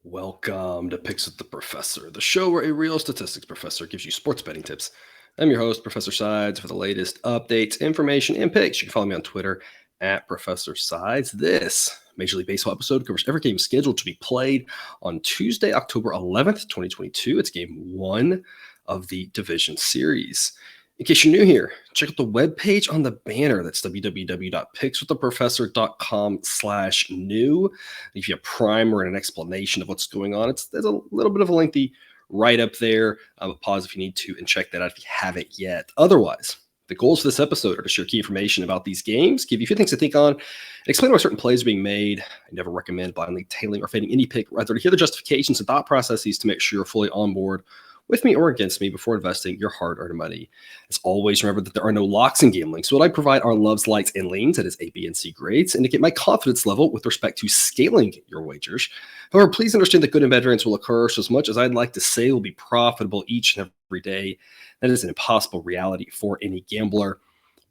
Welcome to Picks with the Professor, the show where a real statistics professor gives you sports betting tips. I'm your host, Professor Sides. For the latest updates, information, and picks, you can follow me on Twitter at Professor Sides. This Major League Baseball episode covers every game scheduled to be played on Tuesday, October 11th, 2022. It's game one of the division series. In case you're new here, check out the webpage on the banner. That's www.pickswiththeprofessor.com/new. If you have a primer and an explanation of what's going on, there's a little bit of a lengthy write-up there. Pause if you need to and check that out if you haven't yet. Otherwise, the goals for this episode are to share key information about these games, give you a few things to think on, and explain why certain plays are being made. I never recommend blindly tailing or fading any pick, rather to hear the justifications and thought processes to make sure you're fully on board with me or against me before investing your hard-earned money. As always, remember that there are no locks in gambling, so what I provide are loves, likes, and leans, that is A, B, and C grades, indicate my confidence level with respect to scaling your wagers. However, please understand that good and bad variance will occur, so as much as I'd like to say will be profitable each and every day, that is an impossible reality for any gambler.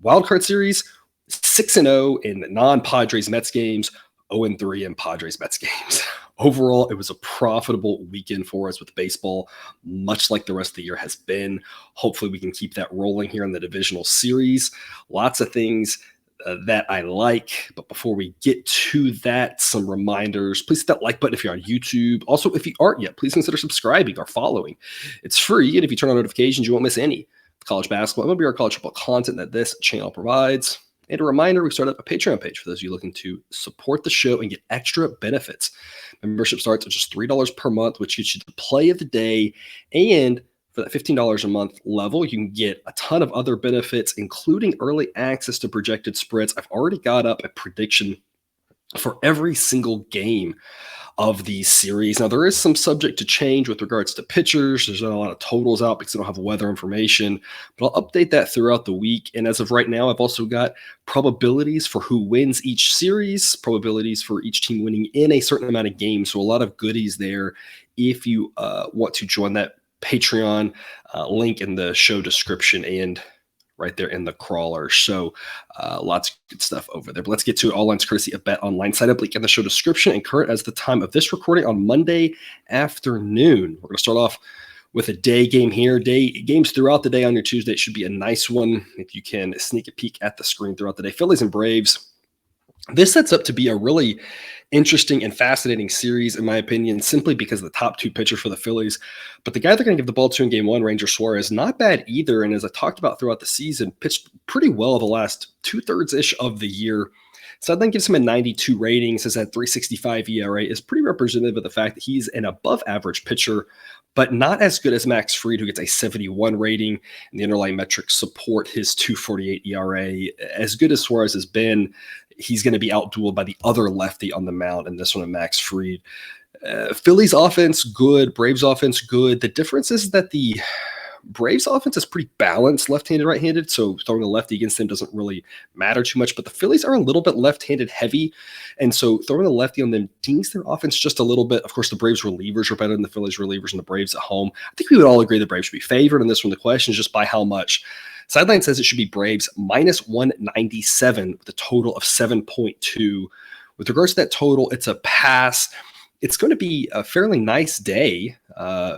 Wildcard series, 6-0 in non-Padres Mets games, 0-3 in Padres Mets games. Overall, it was a profitable weekend for us with baseball, much like the rest of the year has been. Hopefully, we can keep that rolling here in the divisional series. Lots of things that I like. But before we get to that, some reminders. Please hit that like button if you're on YouTube. Also, if you aren't yet, please consider subscribing or following. It's free, and if you turn on notifications, you won't miss any college basketball, MLB, or college football content that this channel provides. And a reminder, we started up a Patreon page for those of you looking to support the show and get extra benefits. Membership starts at just $3 per month, which gets you the play of the day. And for that $15 a month level, you can get a ton of other benefits, including early access to projected spreads. I've already got up a prediction for every single game of the series. Now, there is some subject to change with regards to pitchers. There's not a lot of totals out because I don't have weather information, but I'll update that throughout the week. And as of right now, I've also got probabilities for who wins each series, probabilities for each team winning in a certain amount of games. So a lot of goodies there if you want to join that Patreon. Link in the show description and right there in the crawler. So lots of good stuff over there. But let's get to it. All lines courtesy of Bet Online. Sign up link in the show description and current as the time of this recording on Monday afternoon. We're going to start off with a day game here. Games throughout the day on your Tuesday. It should be a nice one if you can sneak a peek at the screen throughout the day. Phillies and Braves. This sets up to be a really interesting and fascinating series, in my opinion, simply because of the top two pitchers for the Phillies. But the guy they're going to give the ball to in game one, Ranger Suarez, not bad either. And as I talked about throughout the season, pitched pretty well the last 2/3-ish of the year. So that gives him a 92 rating, says that 3.65 ERA is pretty representative of the fact that he's an above average pitcher, but not as good as Max Fried, who gets a 71 rating, and the underlying metrics support his 2.48 ERA. As good as Suarez has been, he's going to be outdueled by the other lefty on the mound, and this one, Max Fried. Phillies offense, good. Braves offense, good. The difference is that the Braves offense is pretty balanced, left-handed, right-handed, so throwing a lefty against them doesn't really matter too much, but the Phillies are a little bit left-handed heavy, and so throwing a lefty on them dings their offense just a little bit. Of course, the Braves relievers are better than the Phillies relievers and the Braves at home. I think we would all agree the Braves should be favored in this one. The question is just by how much. Sideline says it should be Braves minus 197 with a total of 7.2. With regards to that total, it's a pass. It's going to be a fairly nice day,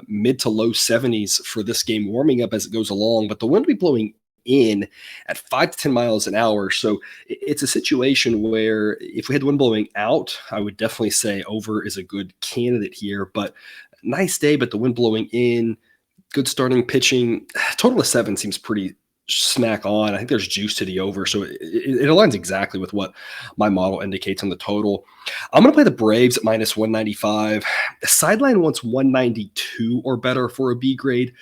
mid to low 70s for this game, warming up as it goes along, but the wind will be blowing in at 5 to 10 miles an hour. So it's a situation where if we had the wind blowing out, I would definitely say over is a good candidate here, but nice day, but the wind blowing in, good starting pitching. Total of 7 seems pretty smack on. I think there's juice to the over, so it aligns exactly with what my model indicates on the total. I'm going to play the Braves at minus 195. The sideline wants 192 or better for a B grade.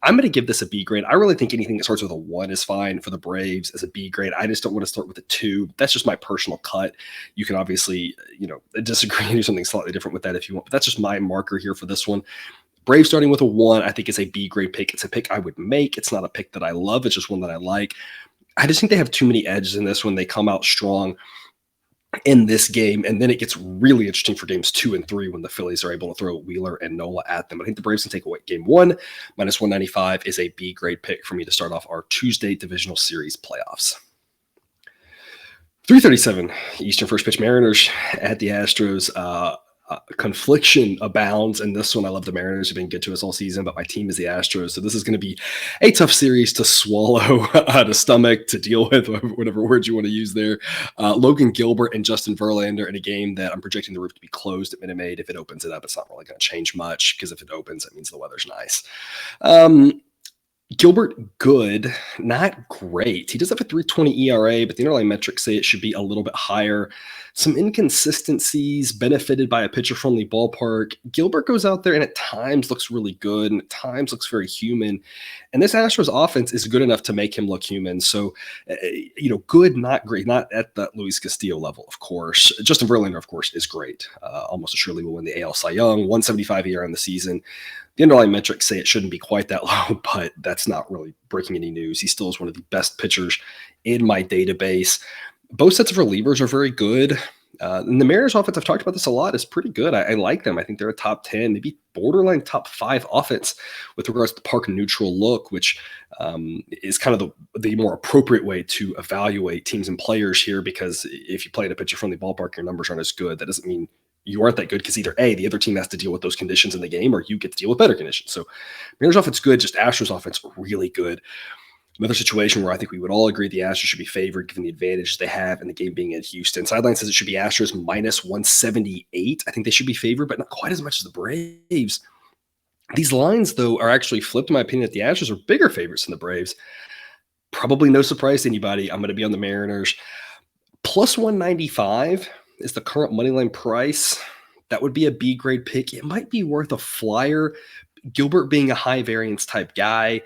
I'm going to give this a B grade. I really think anything that starts with a 1 is fine for the Braves as a B grade. I just don't want to start with a 2. That's just my personal cut. You can obviously, disagree and do something slightly different with that if you want, but that's just my marker here for this one. Braves starting with a 1, I think is a B grade pick. It's a pick I would make. It's not a pick that I love. It's just one that I like. I just think they have too many edges in this one. They come out strong in this game, and then it gets really interesting for games 2 and 3 when the Phillies are able to throw Wheeler and Nola at them. I think the Braves can take away game 1. Minus 195 is a B grade pick for me to start off our Tuesday divisional series playoffs. 3:37 Eastern first pitch, Mariners at the Astros. confliction abounds in this one. I love the Mariners, have been good to us all season, but my team is the Astros. So this is going to be a tough series to swallow, to stomach, to deal with, whatever word you want to use there. Logan, Gilbert, and Justin Verlander in a game that I'm projecting the roof to be closed at Minute Maid. If it opens it up, it's not really going to change much, because if it opens, it means the weather's nice. Gilbert, good, not great. He does have a 3.20 ERA, but the underlying metrics say it should be a little bit higher. Some inconsistencies, benefited by a pitcher-friendly ballpark. Gilbert goes out there and at times looks really good and at times looks very human. And this Astros offense is good enough to make him look human. So, good, not great, not at the Luis Castillo level, of course. Justin Verlander, of course, is great. Almost assuredly will win the AL Cy Young, 175 ERA in the season. The underlying metrics say it shouldn't be quite that low, but that's not really breaking any news. He still is one of the best pitchers in my database. Both sets of relievers are very good. And the Mariners offense, I've talked about this a lot, is pretty good. I like them. I think they're a top 10, maybe borderline top 5 offense with regards to the park neutral look, which is kind of the more appropriate way to evaluate teams and players here, because if you play in a pitcher-friendly ballpark, your numbers aren't as good. That doesn't mean you aren't that good, because either A, the other team has to deal with those conditions in the game, or you get to deal with better conditions. So Mariners offense good, just Astros offense really good. Another situation where I think we would all agree the Astros should be favored given the advantage they have in the game being in Houston. Sideline says it should be Astros minus 178. I think they should be favored, but not quite as much as the Braves. These lines, though, are actually flipped, in my opinion, that the Astros are bigger favorites than the Braves. Probably no surprise to anybody. I'm going to be on the Mariners. Plus 195 is the current moneyline price. That would be a B grade pick. It might be worth a flyer. Gilbert, being a high variance type guy,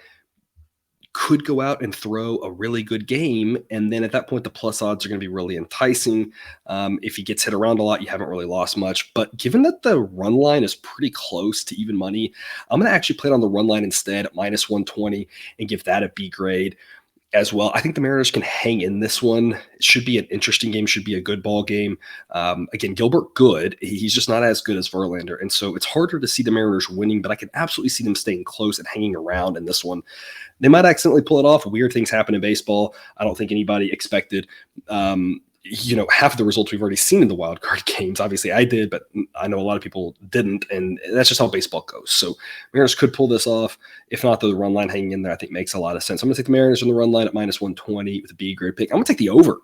could go out and throw a really good game. And then at that point, the plus odds are going to be really enticing. If he gets hit around a lot, you haven't really lost much. But given that the run line is pretty close to even money, I'm going to actually play it on the run line instead at minus 120 and give that a B grade as well. I think the Mariners can hang in this one. It should be an interesting game, should be a good ball game. Again, Gilbert, good. He's just not as good as Verlander. And so it's harder to see the Mariners winning, but I can absolutely see them staying close and hanging around in this one. They might accidentally pull it off. Weird things happen in baseball. I don't think anybody expected half of the results we've already seen in the wild card games. Obviously I did, but I know a lot of people didn't, and that's just how baseball goes. So Mariners could pull this off. If not, the run line hanging in there, I think makes a lot of sense. I'm going to take the Mariners on the run line at minus 120 with a B grade pick. I'm going to take the over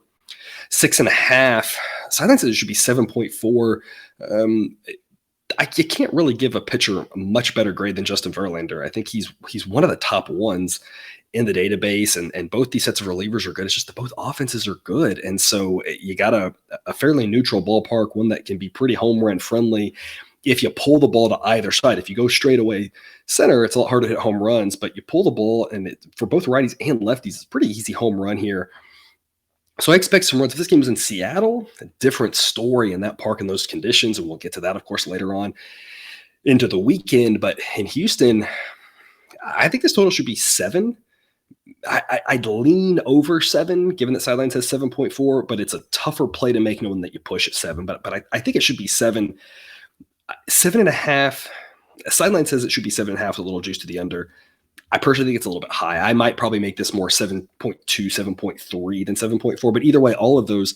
6.5. Sideline says it should be 7.4. You can't really give a pitcher a much better grade than Justin Verlander. I think he's one of the top ones in the database, and both these sets of relievers are good. It's just that both offenses are good. And so you got a fairly neutral ballpark, one that can be pretty home run friendly. If you pull the ball to either side, if you go straight away center, it's a lot harder to hit home runs, but you pull the ball, and for both righties and lefties, it's a pretty easy home run here. So I expect some runs. If this game was in Seattle, a different story in that park in those conditions, and we'll get to that, of course, later on into the weekend. But in Houston, I think this total should be 7. I'd lean over 7, given that sideline says 7.4, but it's a tougher play to make knowing that you push at 7. But I think it should be 7. 7.5. Sideline says it should be 7.5 with a little juice to the under. I personally think it's a little bit high. I might probably make this more 7.2, 7.3 than 7.4. But either way, all of those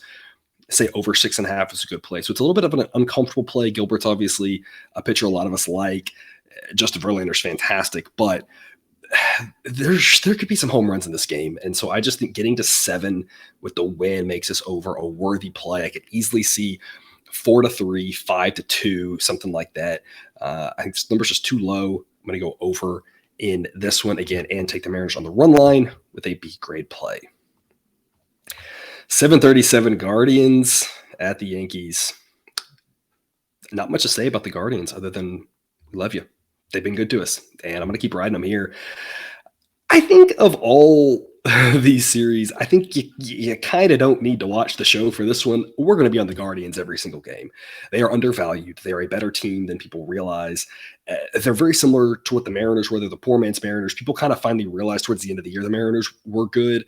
say over 6.5 is a good play. So it's a little bit of an uncomfortable play. Gilbert's obviously a pitcher a lot of us like. Justin Verlander's fantastic, but there could be some home runs in this game. And so I just think getting to 7 with the win makes this over a worthy play. I could easily see 4-3, 5-2, something like that. I think this number's just too low. I'm going to go over in this one again and take the Mariners on the run line with a B grade play. 7:37 Guardians at the Yankees. Not much to say about the Guardians other than we love you. They've been good to us, and I'm going to keep riding them here. I think of all these series, I think you kind of don't need to watch the show for this one. We're going to be on the Guardians every single game. They are undervalued. They are a better team than people realize. They're very similar to what the Mariners were. They're the poor man's Mariners. People kind of finally realized towards the end of the year the Mariners were good.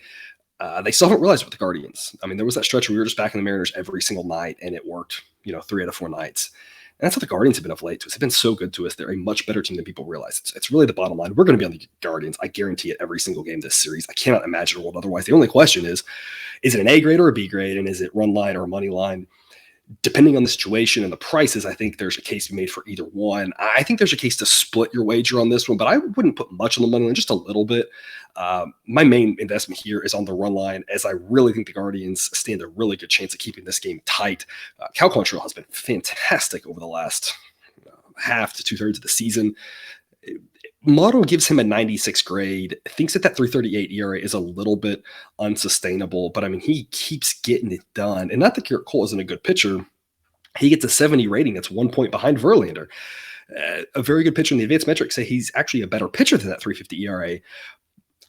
They still haven't realized with the Guardians. I mean, there was that stretch where we were just backing the Mariners every single night, and it worked, 3 out of 4 nights. And that's what the Guardians have been of late to us. They've been so good to us. They're a much better team than people realize. It's really the bottom line. We're going to be on the Guardians. I guarantee it every single game this series. I cannot imagine a world otherwise. The only question is it an A grade or a B grade? And is it run line or money line? Depending on the situation and the prices, I think there's a case to be made for either one. I think there's a case to split your wager on this one, but I wouldn't put much on the money line, just a little bit. My main investment here is on the run line, as I really think the Guardians stand a really good chance of keeping this game tight. Cal Quantrill has been fantastic over the last half to 2/3 of the season. Model gives him a 96 grade, thinks that 338 ERA is a little bit unsustainable, but I mean, he keeps getting it done. And not that Garrett Cole isn't a good pitcher. He gets a 70 rating. That's 1 point behind Verlander. A very good pitcher in the advanced metrics say he's actually a better pitcher than that 350 ERA.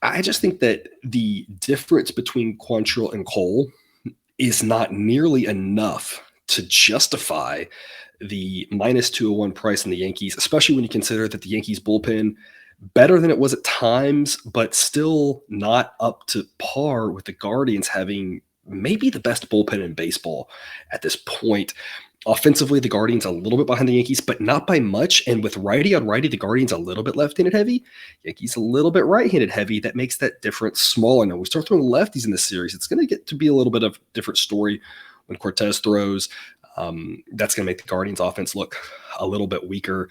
I just think that the difference between Quantrill and Cole is not nearly enough to justify the minus 201 price in the Yankees, especially when you consider that the Yankees bullpen better than it was at times, but still not up to par with the Guardians having maybe the best bullpen in baseball at this point. Offensively, the Guardians a little bit behind the Yankees, but not by much. And with righty on righty, the Guardians a little bit left-handed heavy, Yankees a little bit right-handed heavy. That makes that difference smaller. Now we start throwing lefties in this series, it's going to get to be a little bit of a different story when Cortez throws. That's going to make the Guardians offense look a little bit weaker.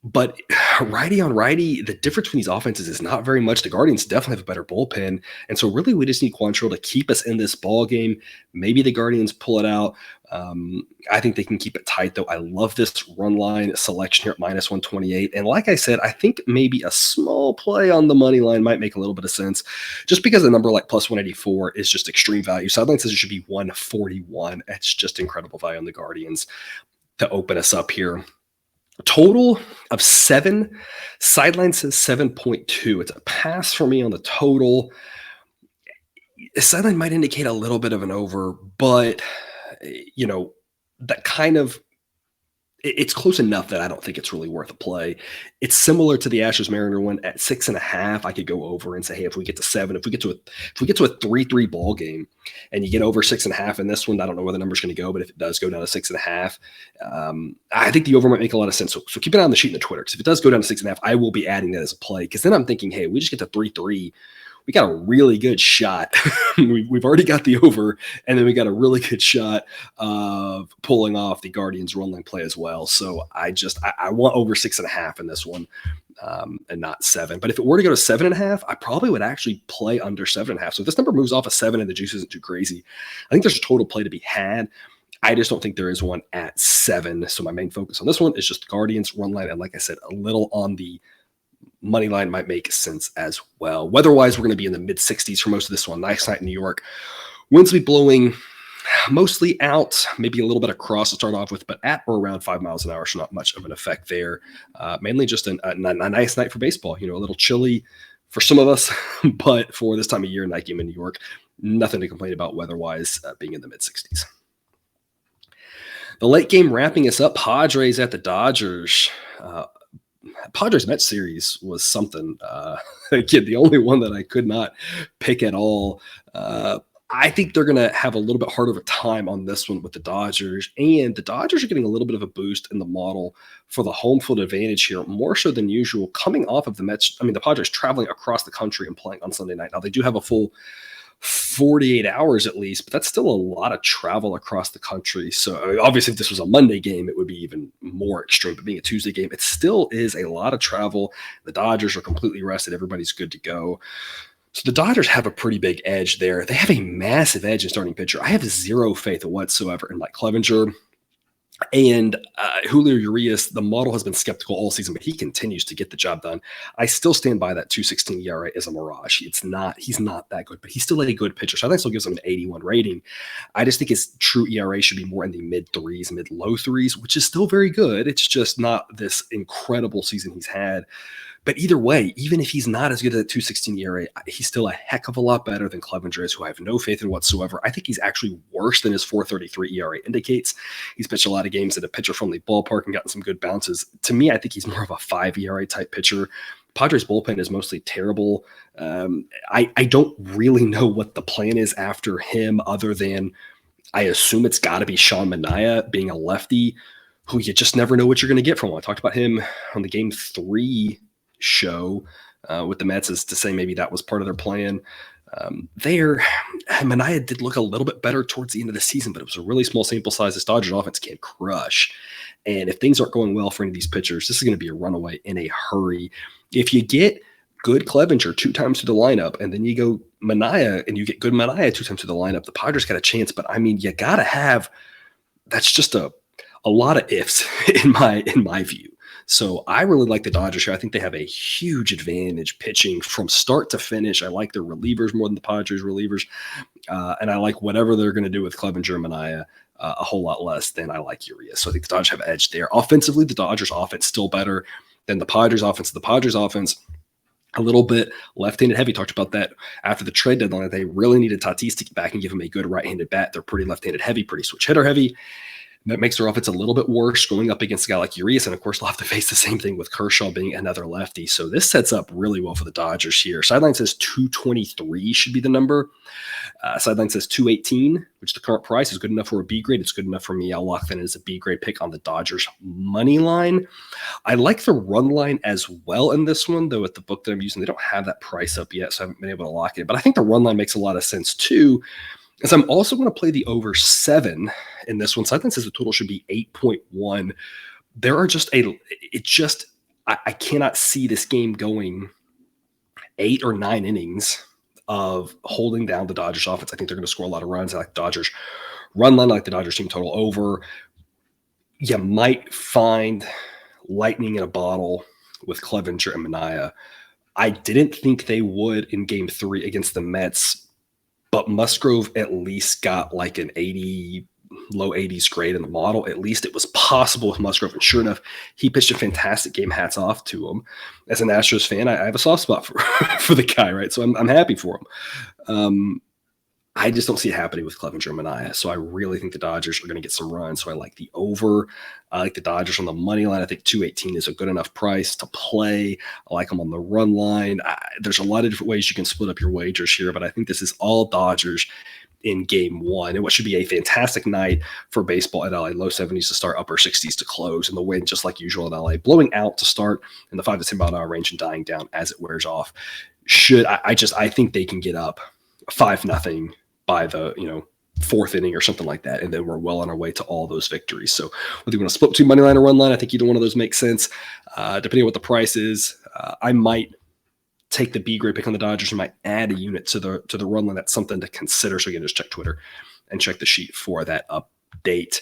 But righty on righty, the difference between these offenses is not very much. The Guardians definitely have a better bullpen. And so really we just need Quantrill to keep us in this ball game. Maybe the Guardians pull it out. I think they can keep it tight, though. I love this run line selection here at minus 128. And like I said, I think maybe a small play on the money line might make a little bit of sense, just because a number like plus 184 is just extreme value. Sideline says it should be 141. It's just incredible value on the Guardians to open us up here. Total of 7. Sideline says 7.2. It's a pass for me on the total. Sideline might indicate a little bit of an over, but that kind of, it's close enough that I don't think it's really worth a play. It's similar to the Astros Mariner one at 6.5. I could go over and say, hey, if we get to 7, if we get to a 3-3 ball game, and you get over 6.5 in this one, I don't know where the number's going to go, but if it does go down to 6.5, I think the over might make a lot of sense. So keep an eye on the sheet in the Twitter, because if it does go down to 6.5, I will be adding that as a play. Because then I'm thinking, hey, we just get to 3-3. We got a really good shot. We've already got the over, and then we got a really good shot of pulling off the Guardians run line play as well. So I want over 6.5 in this one, and not 7. But if it were to go to 7.5, I probably would actually play under 7.5. So if this number moves off of 7 and the juice isn't too crazy, I think there's a total play to be had. I just don't think there is one at 7. So my main focus on this one is just the Guardians run line. And like I said, a little on the money line might make sense as well. Weather-wise, we're going to be in the mid-60s for most of this one. Nice night in New York. Winds will be blowing mostly out, maybe a little bit across to start off with, but at or around 5 miles an hour, so not much of an effect there. Mainly just a nice night for baseball. A little chilly for some of us, but for this time of year, night game in New York, nothing to complain about weather-wise, being in the mid-60s. The late game wrapping us up, Padres at the Dodgers. Padres Mets series was something. Again, the only one that I could not pick at all. I think they're going to have a little bit harder of a time on this one with the Dodgers. And the Dodgers are getting a little bit of a boost in the model for the home field advantage here, more so than usual, coming off of the Padres traveling across the country and playing on Sunday night. Now, they do have a full 48 hours at least, but that's still a lot of travel across the country. So obviously if this was a Monday game, it would be even more extreme, but being a Tuesday game, it still is a lot of travel. The Dodgers are completely rested. Everybody's good to go. So the Dodgers have a pretty big edge there. They have a massive edge in starting pitcher. I have zero faith whatsoever in Mike Clevenger. And Julio Urias, the model has been skeptical all season, but he continues to get the job done. I still stand by that 2.16 ERA as a mirage. He's not that good, but he's still a good pitcher. So I think still gives him an 81 rating. I just think his true ERA should be more in the mid-3s, mid-low 3s, which is still very good. It's just not this incredible season he's had. But either way, even if he's not as good as that 2.16 ERA, he's still a heck of a lot better than Clevenger is, who I have no faith in whatsoever. I think he's actually worse than his 4.33 ERA indicates. He's pitched a lot of games at a pitcher-friendly ballpark and gotten some good bounces. To me, I think he's more of a 5 ERA type pitcher. Padres bullpen is mostly terrible. I don't really know what the plan is after him, other than I assume it's got to be Sean Manaea being a lefty, who you just never know what you're going to get from him. I talked about him on the Game 3 show with the Mets, as to say maybe that was part of their plan. There, Mania did look a little bit better towards the end of the season, but it was a really small sample size. This Dodgers offense can crush. And if things aren't going well for any of these pitchers, this is going to be a runaway in a hurry. If you get good Clevenger 2 times through the lineup, and then you go Mania and you get good Mania 2 times through the lineup, the Padres got a chance. But I mean, you got to have, that's just a lot of ifs in my view. So I really like the Dodgers here. I think they have a huge advantage pitching from start to finish. I like their relievers more than the Padres relievers. And I like whatever they're going to do with Clevenger and Mania a whole lot less than I like Urias. So I think the Dodgers have an edge there. Offensively, the Dodgers offense still better than the Padres offense. The Padres offense, a little bit left-handed heavy. Talked about that after the trade deadline. They really needed Tatis to get back and give him a good right-handed bat. They're pretty left-handed heavy, pretty switch hitter heavy. That makes their offense a little bit worse going up against a guy like Urias. And of course, they'll have to face the same thing with Kershaw being another lefty. So this sets up really well for the Dodgers here. Sideline says 223 should be the number. Sideline says 218, which the current price is good enough for a B grade. It's good enough for me. I'll lock that in as a B grade pick on the Dodgers money line. I like the run line as well in this one, though at the book that I'm using, they don't have that price up yet, so I haven't been able to lock it. But I think the run line makes a lot of sense too. As I'm also going to play the over 7 in this one. Sideline says the total should be 8.1. There are I cannot see this game going 8 or 9 innings of holding down the Dodgers offense. I think they're going to score a lot of runs. I like the Dodgers run line, I like the Dodgers team total over. You might find lightning in a bottle with Clevenger and Mania. I didn't think they would in game 3 against the Mets, but Musgrove at least got like an 80, low 80s grade in the model. At least it was possible with Musgrove. And sure enough, he pitched a fantastic game. Hats off to him. As an Astros fan, I have a soft spot for the guy, right? So I'm happy for him. I just don't see it happening with Clevenger and Mania. So I really think the Dodgers are going to get some runs. So I like the over. I like the Dodgers on the money line. I think 218 is a good enough price to play. I like them on the run line. There's a lot of different ways you can split up your wagers here, but I think this is all Dodgers in game 1. And what should be a fantastic night for baseball at LA. Low 70s to start, upper 60s to close. And the wind, just like usual in LA, blowing out to start in the 5 to 10 mile an hour range and dying down as it wears off. I think they can get up 5-0 by the 4th inning or something like that, and then we're well on our way to all those victories. So whether you want to split between money line or run line, I think either one of those makes sense. Depending on what the price is, I might take the B grade pick on the Dodgers and might add a unit to the run line. That's something to consider. So again, just check Twitter and check the sheet for that update,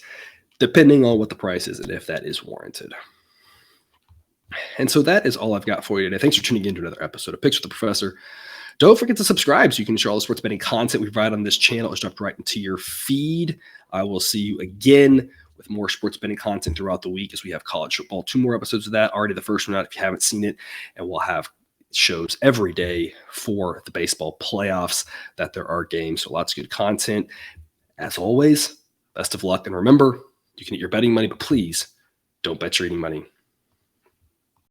depending on what the price is and if that is warranted. And so that is all I've got for you today. Thanks for tuning in to another episode of Picks with the Professor. Don't forget to subscribe so you can ensure all the sports betting content we provide on this channel is dropped right into your feed. I will see you again with more sports betting content throughout the week as we have college football. 2 more episodes of that. Already the first one out if you haven't seen it. And we'll have shows every day for the baseball playoffs that there are games. So lots of good content. As always, best of luck. And remember, you can eat your betting money, but please don't bet your eating money.